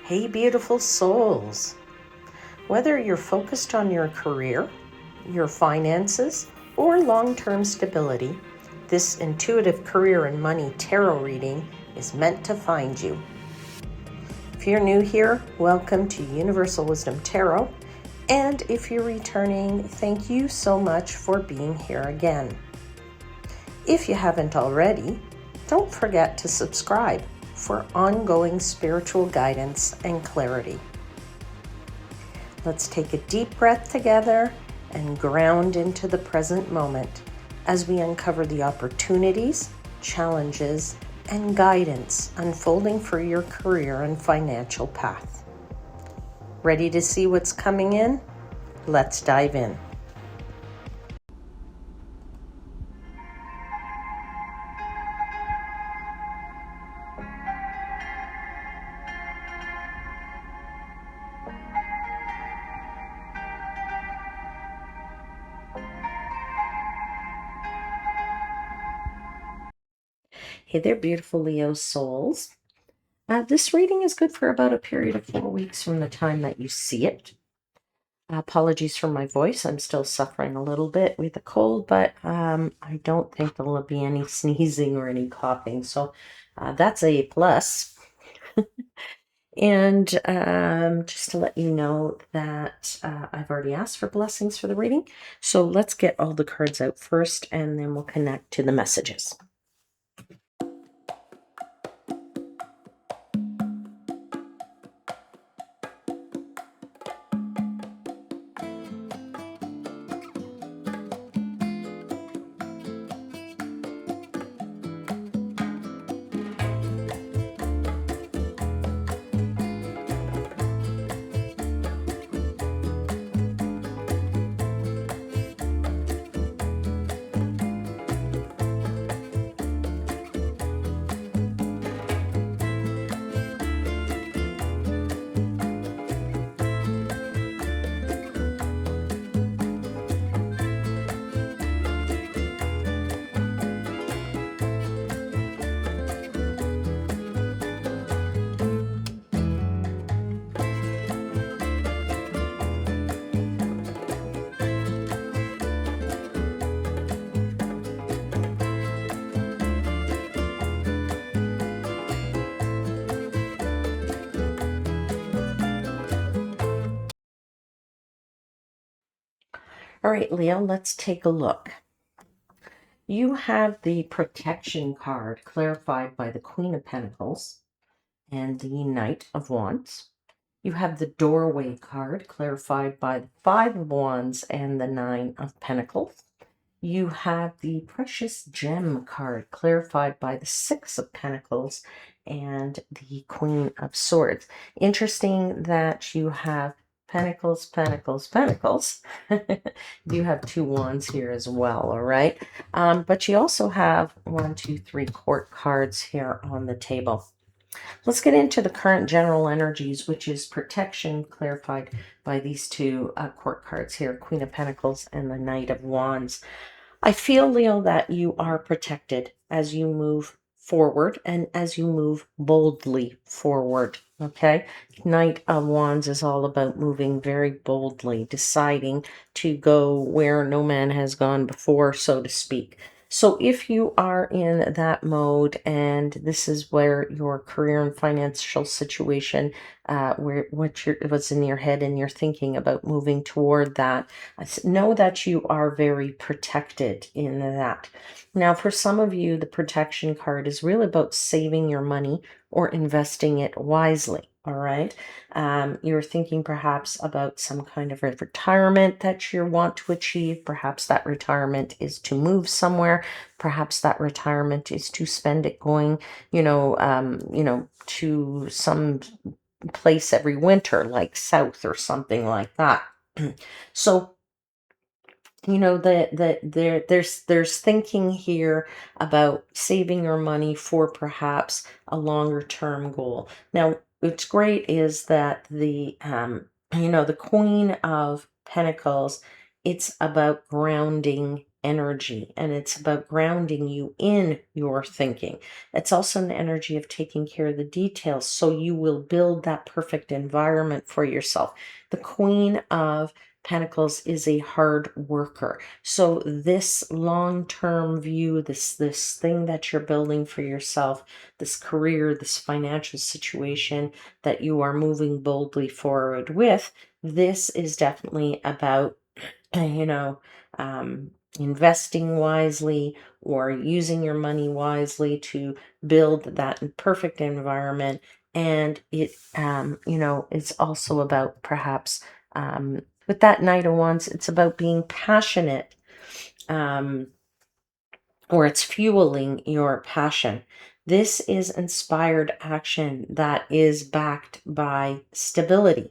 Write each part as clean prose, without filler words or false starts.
Hey, beautiful souls. Whether you're focused on your career, your finances, or long-term stability, this intuitive career and money tarot reading is meant to find you. If you're new here, welcome to Universal Wisdom Tarot. And if you're returning, thank you so much for being here again. If you haven't already, don't forget to subscribe for ongoing spiritual guidance and clarity. Let's take a deep breath together and ground into the present moment as we uncover the opportunities, challenges, and guidance unfolding for your career and financial path. Ready to see what's coming in? Let's dive in. Hey there, beautiful Leo souls. This reading is good for about a period of 4 weeks from the time that you see it. Apologies for my voice. I'm still suffering a little bit with a cold, but I don't think there will be any sneezing or any coughing. So that's a plus. And just to let you know that I've already asked for blessings for the reading. So let's get all the cards out first, and then we'll connect to the messages. All right, Leo, let's take a look. You have the protection card clarified by the Queen of Pentacles and the Knight of Wands. You have the doorway card clarified by the Five of Wands and the Nine of Pentacles. You have the precious gem card clarified by the Six of Pentacles and the Queen of Swords. Interesting that you have Pentacles, Pentacles, Pentacles. You have two wands here as well, all right? But you also have 1, 2, 3 court cards here on the table. Let's get into the current general energies, which is protection, clarified by these two court cards here, Queen of Pentacles and the Knight of Wands. I feel, Leo, that you are protected as you move forward and as you move boldly forward, okay? Knight of Wands is all about moving very boldly, deciding to go where no man has gone before, so to speak. So if you are in that mode and this is where your career and financial situation, what's in your head and you're thinking about moving toward that, know that you are very protected in that. Now, for some of you, the protection card is really about saving your money or investing it wisely. All right. You're thinking perhaps about some kind of a retirement that you want to achieve. Perhaps that retirement is to move somewhere. Perhaps that retirement is to spend it going, to some place every winter, like south or something like that. So, there's thinking here about saving your money for perhaps a longer term goal. Now, what's great is that the Queen of Pentacles, it's about grounding energy, and it's about grounding you in your thinking. It's also an energy of taking care of the details, so you will build that perfect environment for yourself. The Queen of Pentacles is a hard worker. So this long-term view, this thing that you're building for yourself, this career, this financial situation that you are moving boldly forward with, this is definitely about, you know, investing wisely or using your money wisely to build that perfect environment. And it, it's also about perhaps, with that Knight of Wands, it's about being passionate, um, or it's fueling your passion. This is inspired action that is backed by stability.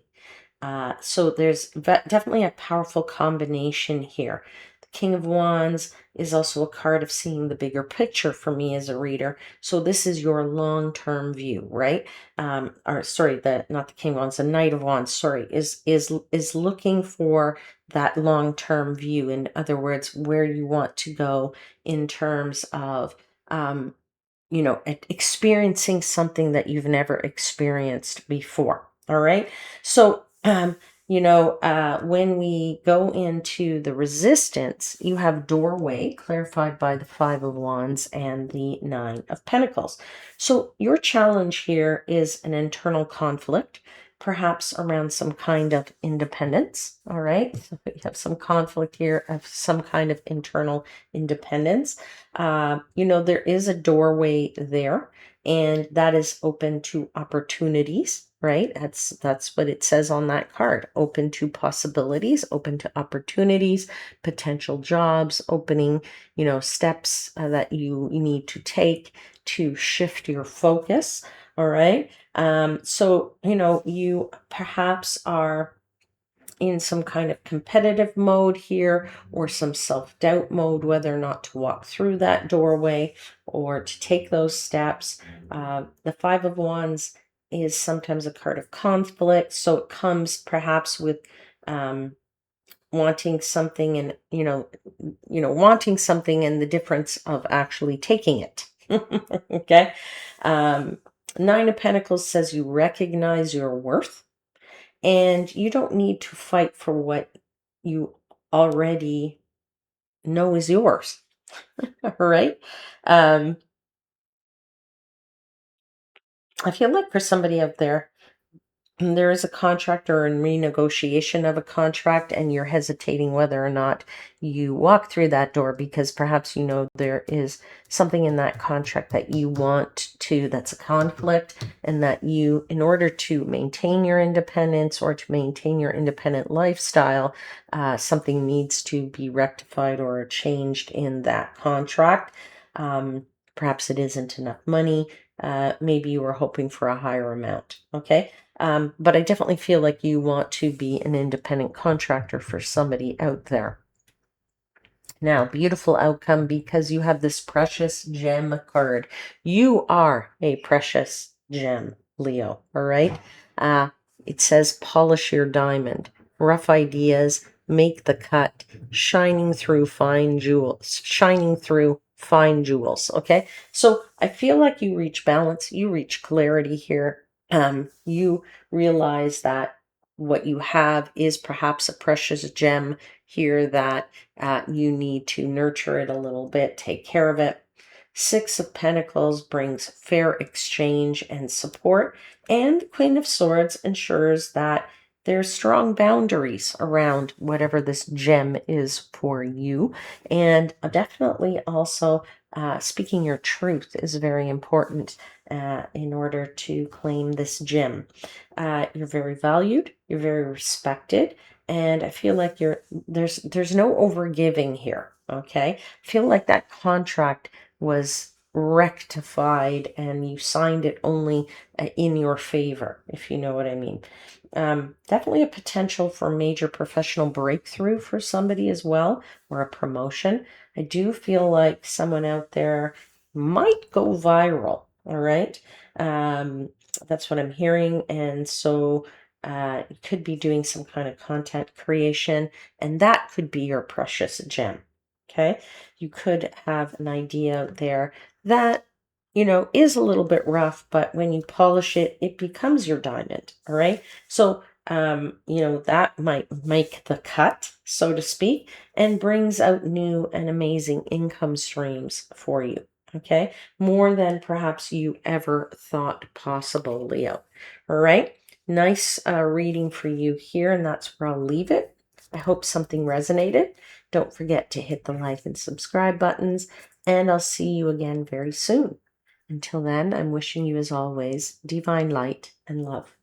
So there's definitely a powerful combination here. The King of Wands is also a card of seeing the bigger picture for me as a reader. So this is your long-term view, right? Or sorry, not the King of Wands, the Knight of Wands, sorry, is looking for that long-term view. In other words, where you want to go in terms of experiencing something that you've never experienced before. All right. So, when we go into the resistance, you have doorway clarified by the Five of Wands and the Nine of Pentacles. So your challenge here is an internal conflict, perhaps around some kind of independence. All right. So you have some conflict here of some kind of internal independence. There is a doorway there, and that is open to opportunities, right? That's what it says on that card. Open to possibilities, open to opportunities, potential jobs, opening, steps that you need to take to shift your focus. All right. So, you perhaps are in some kind of competitive mode here, or some self-doubt mode, whether or not to walk through that doorway or to take those steps. The Five of Wands is sometimes a card of conflict, so it comes perhaps with wanting something, and wanting something and the difference of actually taking it. Okay. Nine of Pentacles says you recognize your worth, and you don't need to fight for what you already know is yours. All right. Um, I feel like for somebody out there, there is a contract or a renegotiation of a contract, and you're hesitating whether or not you walk through that door because perhaps there is something in that contract that you want to, that's a conflict, and that you, in order to maintain your independence or to maintain your independent lifestyle, something needs to be rectified or changed in that contract. Perhaps it isn't enough money. Maybe you were hoping for a higher amount. Okay. But I definitely feel like you want to be an independent contractor for somebody out there. Now, beautiful outcome, because you have this precious gem card. You are a precious gem, Leo. All right. Uh, it says polish your diamond. Rough ideas make the cut. Shining through fine jewels. Shining through fine jewels. Okay. So I feel like you reach balance. You reach clarity here. You realize that what you have is perhaps a precious gem here, that you need to nurture it a little bit, take care of it. Six of Pentacles brings fair exchange and support, and Queen of Swords ensures that there's strong boundaries around whatever this gem is for you. And definitely also speaking your truth is very important in order to claim this gem. You're very valued, you're very respected, and I feel like there's no overgiving here. Okay. I feel like that contract was rectified and you signed it only in your favor, if you know what I mean. Definitely a potential for major professional breakthrough for somebody as well, or a promotion. I do feel like someone out there might go viral. All right. That's what I'm hearing. And so you could be doing some kind of content creation, and that could be your precious gem. Okay. You could have an idea there that, is a little bit rough, but when you polish it, it becomes your diamond. All right. So, that might make the cut, so to speak, and brings out new and amazing income streams for you. Okay. More than perhaps you ever thought possible, Leo. All right. Nice reading for you here, and that's where I'll leave it. I hope something resonated. Don't forget to hit the like and subscribe buttons, and I'll see you again very soon. Until then, I'm wishing you, as always, divine light and love.